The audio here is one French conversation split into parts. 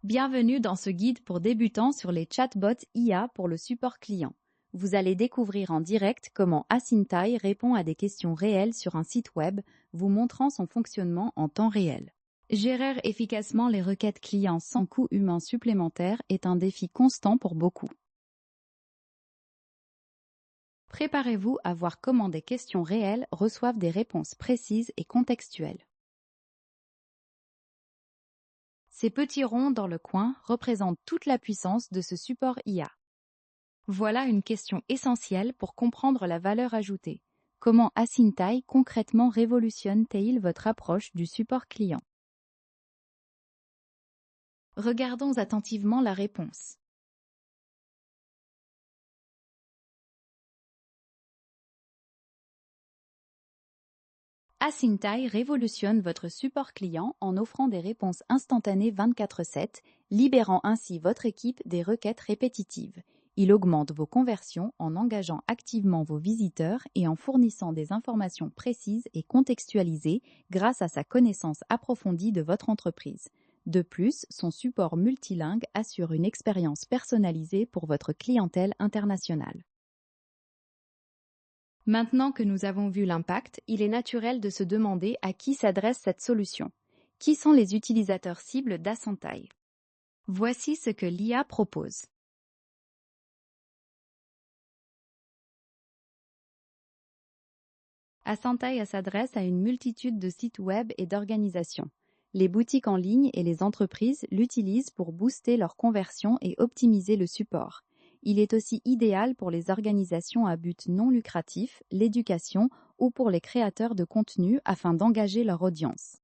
Bienvenue dans ce guide pour débutants sur les chatbots IA pour le support client. Vous allez découvrir en direct comment Asyntai répond à des questions réelles sur un site web, vous montrant son fonctionnement en temps réel. Gérer efficacement les requêtes clients sans coût humain supplémentaire est un défi constant pour beaucoup. Préparez-vous à voir comment des questions réelles reçoivent des réponses précises et contextuelles. Ces petits ronds dans le coin représentent toute la puissance de ce support IA. Voilà une question essentielle pour comprendre la valeur ajoutée. Comment Asyntai concrètement révolutionne-t-il votre approche du support client? Regardons attentivement la réponse. Asyntai révolutionne votre support client en offrant des réponses instantanées 24/7, libérant ainsi votre équipe des requêtes répétitives. Il augmente vos conversions en engageant activement vos visiteurs et en fournissant des informations précises et contextualisées grâce à sa connaissance approfondie de votre entreprise. De plus, son support multilingue assure une expérience personnalisée pour votre clientèle internationale. Maintenant que nous avons vu l'impact, il est naturel de se demander à qui s'adresse cette solution. Qui sont les utilisateurs cibles d'Asyntai? Voici ce que l'IA propose. Asyntai s'adresse à une multitude de sites web et d'organisations. Les boutiques en ligne et les entreprises l'utilisent pour booster leur conversion et optimiser le support. Il est aussi idéal pour les organisations à but non lucratif, l'éducation ou pour les créateurs de contenu afin d'engager leur audience.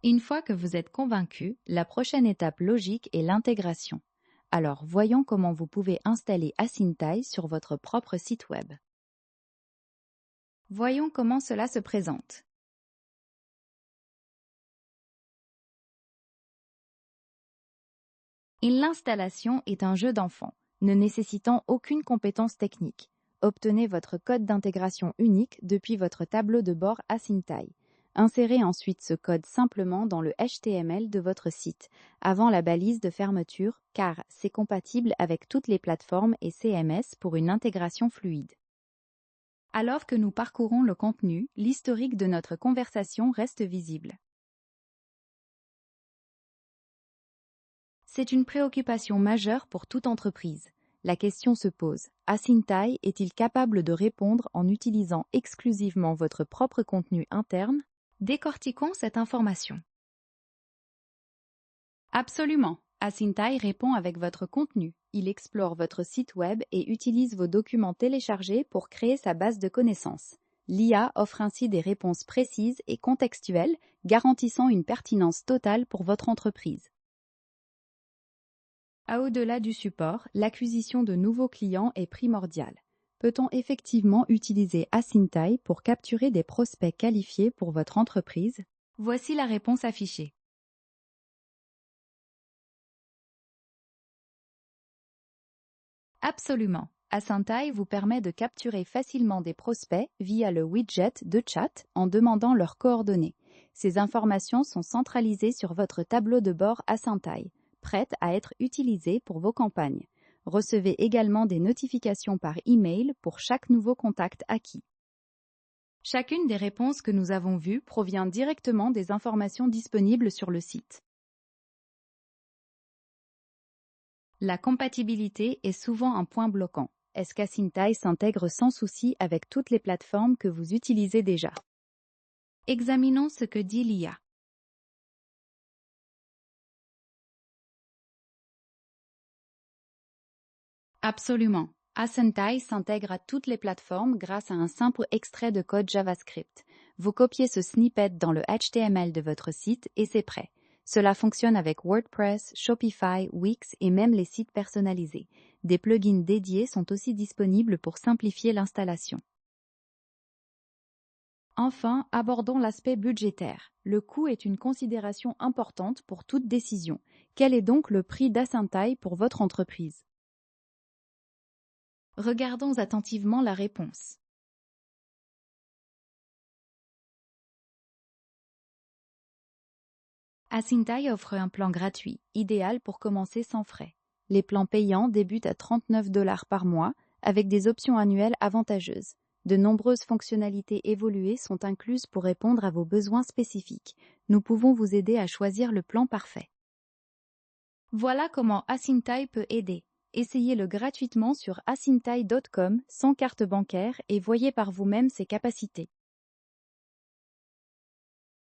Une fois que vous êtes convaincu, la prochaine étape logique est l'intégration. Alors voyons comment vous pouvez installer Asyntai sur votre propre site web. Voyons comment cela se présente. L'installation est un jeu d'enfant, ne nécessitant aucune compétence technique. Obtenez votre code d'intégration unique depuis votre tableau de bord Asyntai. Insérez ensuite ce code simplement dans le HTML de votre site, avant la balise de fermeture, car c'est compatible avec toutes les plateformes et CMS pour une intégration fluide. Alors que nous parcourons le contenu, l'historique de notre conversation reste visible. C'est une préoccupation majeure pour toute entreprise. La question se pose, Asyntai est-il capable de répondre en utilisant exclusivement votre propre contenu interne? Décortiquons cette information. Absolument. Asyntai répond avec votre contenu. Il explore votre site web et utilise vos documents téléchargés pour créer sa base de connaissances. L'IA offre ainsi des réponses précises et contextuelles, garantissant une pertinence totale pour votre entreprise. Au-delà du support, l'acquisition de nouveaux clients est primordiale. Peut-on effectivement utiliser Asyntai pour capturer des prospects qualifiés pour votre entreprise? Voici la réponse affichée. Absolument. Asyntai vous permet de capturer facilement des prospects via le widget de chat en demandant leurs coordonnées. Ces informations sont centralisées sur votre tableau de bord Asyntai, prêtes à être utilisées pour vos campagnes. Recevez également des notifications par email pour chaque nouveau contact acquis. Chacune des réponses que nous avons vues provient directement des informations disponibles sur le site. La compatibilité est souvent un point bloquant. Est-ce qu'Asyntai s'intègre sans souci avec toutes les plateformes que vous utilisez déjà? Examinons ce que dit l'IA. Absolument. Asyntai s'intègre à toutes les plateformes grâce à un simple extrait de code JavaScript. Vous copiez ce snippet dans le HTML de votre site et c'est prêt. Cela fonctionne avec WordPress, Shopify, Wix et même les sites personnalisés. Des plugins dédiés sont aussi disponibles pour simplifier l'installation. Enfin, abordons l'aspect budgétaire. Le coût est une considération importante pour toute décision. Quel est donc le prix d'Asyntai pour votre entreprise? Regardons attentivement la réponse. Asintai offre un plan gratuit, idéal pour commencer sans frais. Les plans payants débutent à 39 $ par mois, avec des options annuelles avantageuses. De nombreuses fonctionnalités évoluées sont incluses pour répondre à vos besoins spécifiques. Nous pouvons vous aider à choisir le plan parfait. Voilà comment Asintai peut aider. Essayez-le gratuitement sur asintai.com sans carte bancaire et voyez par vous-même ses capacités.